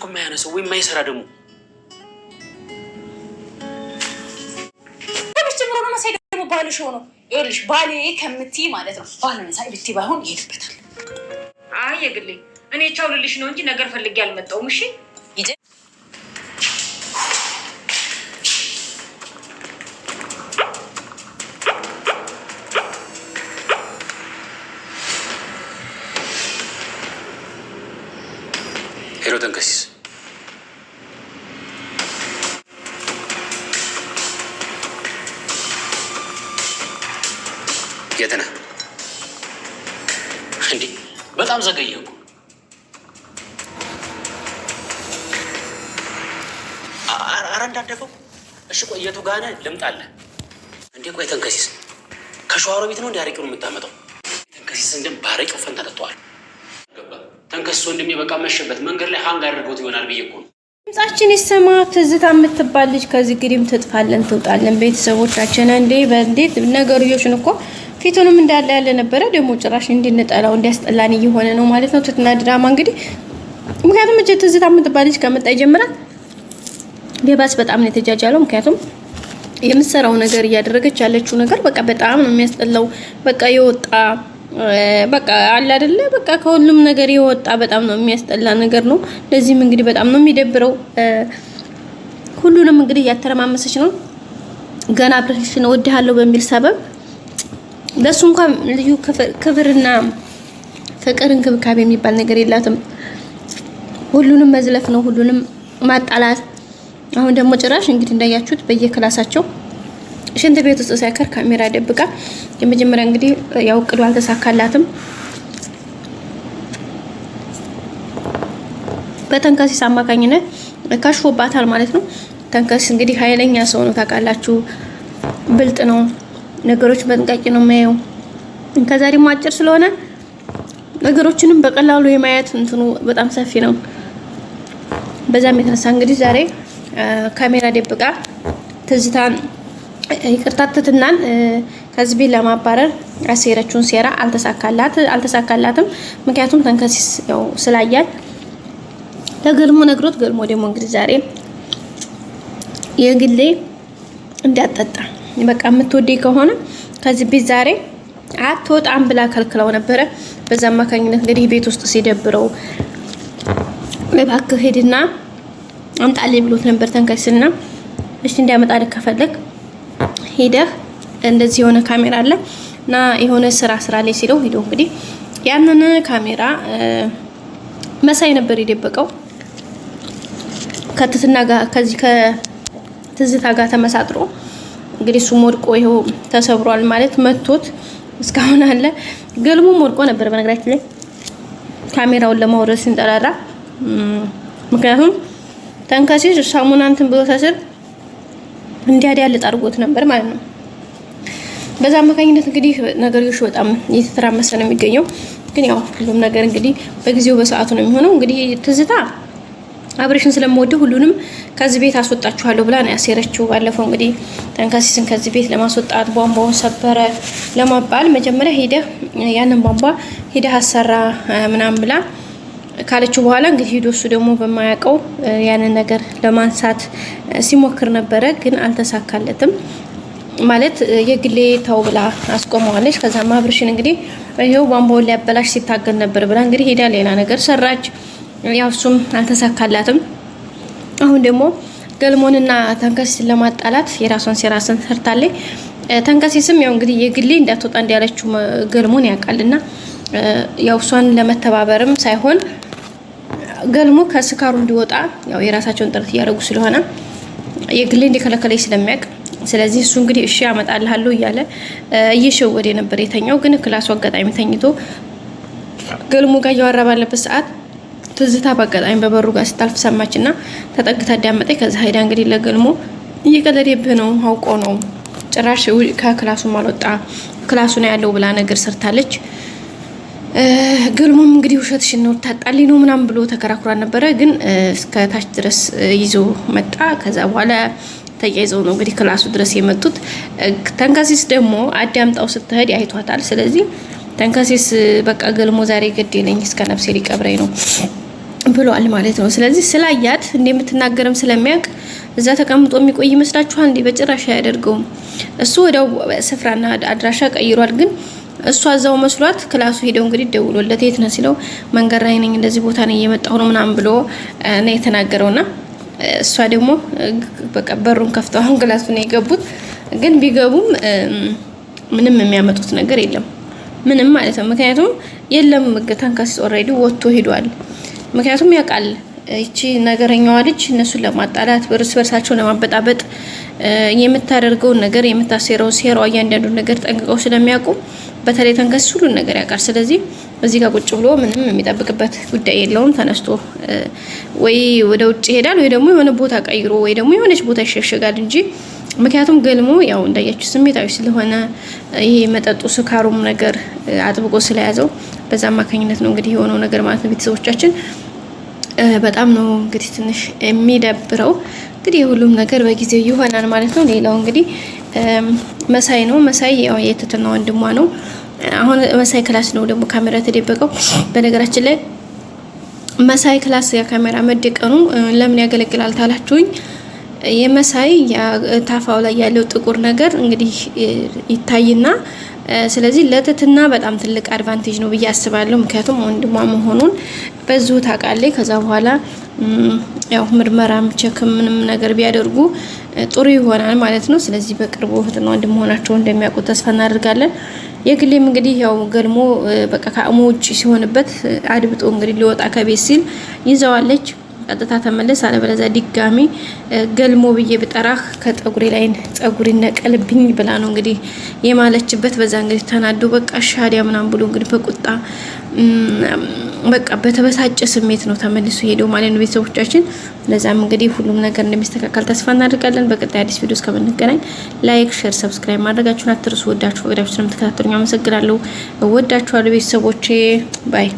የማያነሳው ወይ የማይሰራ ደግሞ ጀምሮ ነው መሳይ ደግሞ ባልሽ ሆኖ ይኸውልሽ ባሌ ከምትይ ማለት ነው ባልን ሳይ ብትይ ባይሆን ይሄድበታል። አይ የግሌ እኔ ቻው ልልሽ ነው እንጂ ነገር ፈልጌ አልመጣሁም። እሺ ሄሎ ተንከሲስ የት ነህ እንዴ? በጣም ዘገየህ እኮ። ኧረ እንዳደፈው። እሺ ቆይ የቱ ጋር ነህ? ልምጣልህ እንዴ? ቆይ ተንከሲስ ከሸዋሮ ቤት ነው እንዲ አረቂውን የምታመጣው? ተንከሲስ እንደም ባረቂው ፈንታ ጠጥተዋል። ገባ ተንከሲስ ወንድሜ በቃ መሸበት። መንገድ ላይ ሀንግ አድርጎት ይሆናል ብዬ እኮ ነው። ድምጻችን ይሰማ። ትዝታ የምትባል ልጅ ከዚህ ግሪም ትጥፋለን ትውጣለን። ቤተሰቦቻችን እንዴ በእንዴት ነገርዮሽን እኮ ፊቱንም እንዳለ ያለ ነበረ። ደግሞ ጭራሽ እንድንጠላው እንዲያስጠላን እየሆነ ነው ማለት ነው። ትትና ድራማ እንግዲህ ምክንያቱም እጀ ትዝታ የምትባል ልጅ ከመጣ ይጀምራል። ቢባስ በጣም ነው የተጃጃለው። ምክንያቱም የምትሰራው ነገር እያደረገች ያለችው ነገር በቃ በጣም ነው የሚያስጠላው። በቃ የወጣ በቃ አለ አይደለ በቃ ከሁሉም ነገር የወጣ በጣም ነው የሚያስጠላ ነገር ነው። ለዚህም እንግዲህ በጣም ነው የሚደብረው። ሁሉንም እንግዲህ እያተረማመሰች ነው። ገና አብረሽን እወድሃለሁ በሚል ሰበብ ለሱ እንኳን ልዩ ክብርና ፍቅር እንክብካቤ የሚባል ነገር የላትም። ሁሉንም መዝለፍ ነው፣ ሁሉንም ማጣላት። አሁን ደግሞ ጭራሽ እንግዲህ እንዳያችሁት በየክላሳቸው ሽንት ቤት ውስጥ ሳይከር ካሜራ ደብቃ የመጀመሪያ እንግዲህ ያው እቅዱ አልተሳካላትም። በተንከሲስ አማካኝነት ከሽፎባታል ማለት ነው። ተንከሲስ እንግዲህ ኃይለኛ ሰው ነው ታውቃላችሁ፣ ብልጥ ነው፣ ነገሮች በጥንቃቄ ነው የሚያየው። ከዛ ደግሞ አጭር ስለሆነ ነገሮችንም በቀላሉ የማየት እንትኑ በጣም ሰፊ ነው። በዛም የተነሳ እንግዲህ ዛሬ ካሜራ ደብቃ ትዝታን ይቅርታ ትትናን ከዚህ ቤት ለማባረር አሴረችውን ሴራ አልተሳካላትም። ምክንያቱም ተንከሲስ ያው ስላያል ለገልሞ ነግሮት ገልሞ ደግሞ እንግዲህ ዛሬ የግሌ እንዳጠጣ በቃ የምትወደኝ ከሆነ ከዚህ ቤት ዛሬ አትወጣም ብላ ከልክለው ነበረ። በዛ አማካኝነት እንግዲህ ቤት ውስጥ ሲደብረው እባክህ ሄድና አምጣልኝ ብሎት ነበር ተንከሲስና እሺ እንዲያመጣልህ ከፈለክ ሄደህ እንደዚህ የሆነ ካሜራ አለ እና የሆነ ስራ ላይ ሲለው ሄዶ እንግዲህ ያንን ካሜራ መሳይ ነበር የደበቀው ከትዝታ ጋር ከዚህ ከትዝታ ጋር ተመሳጥሮ እንግዲህ እሱ ወድቆ ይሄው ተሰብሯል ማለት መቶት እስካሁን አለ። ገልሞ ወድቆ ነበር በነገራችን ላይ ካሜራውን ለማውረድ ሲንጠራራ። ምክንያቱም ተንከሲስ ሳሙናንትን ብሎ ተስር እንዲያዳል አድርጎት ነበር ማለት ነው። በዛ አማካኝነት እንግዲህ ነገሮች በጣም እየተተራመሰ ነው የሚገኘው። ግን ያው ሁሉም ነገር እንግዲህ በጊዜው በሰዓቱ ነው የሚሆነው። እንግዲህ ትዝታ አብሬሽን ስለምወደው ሁሉንም ከዚህ ቤት አስወጣችኋለሁ ብላ ነው ያሰረችው። ባለፈው እንግዲህ ተንከሲስን ከዚህ ቤት ለማስወጣት ቧንቧውን ሰበረ ለማባል መጀመሪያ ያንን ቧንቧ ሄደ አሰራ ምናምን ብላ ካለችው በኋላ እንግዲህ ሄዶ እሱ ደግሞ በማያውቀው ያንን ነገር ለማንሳት ሲሞክር ነበረ። ግን አልተሳካለትም ማለት የግሌ ታው ብላ አስቆመዋለች። ከዛም አብሬሽን እንግዲህ ይሄው ቧንቧውን ሊያበላሽ ሲታገል ነበር ብላ እንግዲህ ሄዳ ሌላ ነገር ሰራች። ያው እሱም አልተሳካላትም። አሁን ደግሞ ገልሞንና ተንከሲስን ለማጣላት የራሷን ሴራስን ሰርታለች። ተንከሲስም ያው እንግዲህ የግሌ እንዳትወጣ እንዲያለችው ገልሞን ያውቃልና ያው እሷን ለመተባበርም ሳይሆን ገልሞ ከስካሩ እንዲወጣ ያው የራሳቸውን ጥረት እያደረጉ ስለሆነ የግሌ እንዲከለከለኝ ስለሚያውቅ ስለዚህ እሱ እንግዲህ እሺ አመጣልሃለሁ እያለ እየሸወደ ነበር የተኛው። ግን ክላሱ አጋጣሚ ተኝቶ ገልሞ ጋር እያወራ ባለበት ሰዓት ትዝታ በአጋጣሚ በበሩ ጋር ስታልፍ ሰማችና ተጠግታ አዳመጠች። ከዛ ሄዳ እንግዲህ ለገልሞ እየቀለደብህ ነው አውቆ ነው ጭራሽ ከክላሱ ማልወጣ ክላሱ ነው ያለው ብላ ነገር ሰርታለች። ገልሞም እንግዲህ ውሸትሽን ነው ታጣሊ ነው ምናምን ብሎ ተከራክሯል ነበረ። ግን እስከ ታች ድረስ ይዞ መጣ። ከዛ በኋላ ተያይዘው ነው እንግዲህ ክላሱ ድረስ የመጡት። ተንከሲስ ደግሞ አዳምጣው ስትሄድ አይቷታል። ስለዚህ ተንከሲስ በቃ ገልሞ ዛሬ ገደለኝ እስከ ነፍሴ ሊቀብረኝ ነው ብሏል ማለት ነው። ስለዚህ ስላያት እንደምትናገርም ስለሚያውቅ እዛ ተቀምጦ የሚቆይ ይመስላችኋል እንዴ? በጭራሽ አያደርገውም። እሱ ወዲያው ስፍራና አድራሻ ቀይሯል። ግን እሷ እዛው መስሏት ክላሱ ሄደው እንግዲህ ደውሎለት የት ነህ ሲለው መንገድ ላይ ነኝ እንደዚህ ቦታ ነው እየመጣሁ ነው ምናምን ብሎ ነው የተናገረውና እሷ ደግሞ በቃ በሩን ከፍተው አሁን ክላሱ ነው የገቡት። ግን ቢገቡም ምንም የሚያመጡት ነገር የለም ምንም ማለት ነው። ምክንያቱም የለም ተንከሲስ ኦልሬዲ ወጥቶ ሄዷል። ምክንያቱም ያውቃል እቺ ነገረኛዋ ልጅ እነሱን ለማጣላት እርስ በርሳቸው ለማበጣበጥ የምታደርገውን ነገር የምታሴረው ሴራዋ እያንዳንዱ ነገር ጠንቅቀው ስለሚያውቁ በተለይ ተንከሲስ ሁሉን ነገር ያውቃል። ስለዚህ እዚህ ጋር ቁጭ ብሎ ምንም የሚጠብቅበት ጉዳይ የለውም። ተነስቶ ወይ ወደ ውጭ ይሄዳል ወይ ደግሞ የሆነ ቦታ ቀይሮ ወይ ደግሞ የሆነች ቦታ ይሸሸጋል እንጂ ምክንያቱም ገልሞ ያው እንዳያችሁ ስሜታዊ ስለሆነ ይሄ መጠጡ ስካሩም ነገር አጥብቆ ስለያዘው በዛ አማካኝነት ነው እንግዲህ የሆነው ነገር ማለት ነው። ቤተሰቦቻችን በጣም ነው እንግዲህ ትንሽ የሚደብረው። እንግዲህ ሁሉም ነገር በጊዜው ይሆናል ማለት ነው። ሌላው እንግዲህ መሳይ ነው። መሳይ ያው የትትና ወንድሟ ነው። አሁን መሳይ ክላስ ነው ደግሞ ካሜራ ተደበቀው። በነገራችን ላይ መሳይ ክላስ የካሜራ መደቀኑ ለምን ያገለግላል ታላችሁኝ? የመሳይ ታፋው ላይ ያለው ጥቁር ነገር እንግዲህ ይታይና ስለዚህ ለትትና በጣም ትልቅ አድቫንቴጅ ነው ብዬ አስባለሁ። ምክንያቱም ወንድሟ መሆኑን በዙ ታውቃለች። ከዛ በኋላ ያው ምርመራም ቸክም ምንም ነገር ቢያደርጉ ጥሩ ይሆናል ማለት ነው። ስለዚህ በቅርቡ እህትና ወንድም መሆናቸውን እንደሚያውቁ ተስፋ እናደርጋለን። የግሌም እንግዲህ ያው ገልሞ በቃ ከአቅሙ ውጭ ሲሆንበት አድብጦ እንግዲህ ሊወጣ ከቤት ሲል ይዘዋለች። ቀጥታ ተመለስ አለበለዚያ ድጋሚ ገልሞ ብዬ ብጠራህ ከጸጉሬ ላይ ጸጉሬ ነቀልብኝ ብላ ነው እንግዲህ የማለችበት። በዛ እንግዲህ ተናዶ በቃ ሻዲያ ምናምን ብሎ እንግዲህ በቁጣ በቃ በተበሳጨ ስሜት ነው ተመልሶ ሄደው ማለት ነው ቤተሰቦቻችን። ለዛም እንግዲህ ሁሉም ነገር እንደሚስተካከል ተስፋ እናደርጋለን። በቀጣይ አዲስ ቪዲዮ እስከምንገናኝ ላይክ፣ ሼር፣ ሰብስክራይብ ማድረጋችሁን አትርሱ። ወዳችሁ ፈቅዳችሁ ስለምትከታተሉኝ አመሰግናለሁ። ወዳችኋለሁ ቤተሰቦቼ ባይ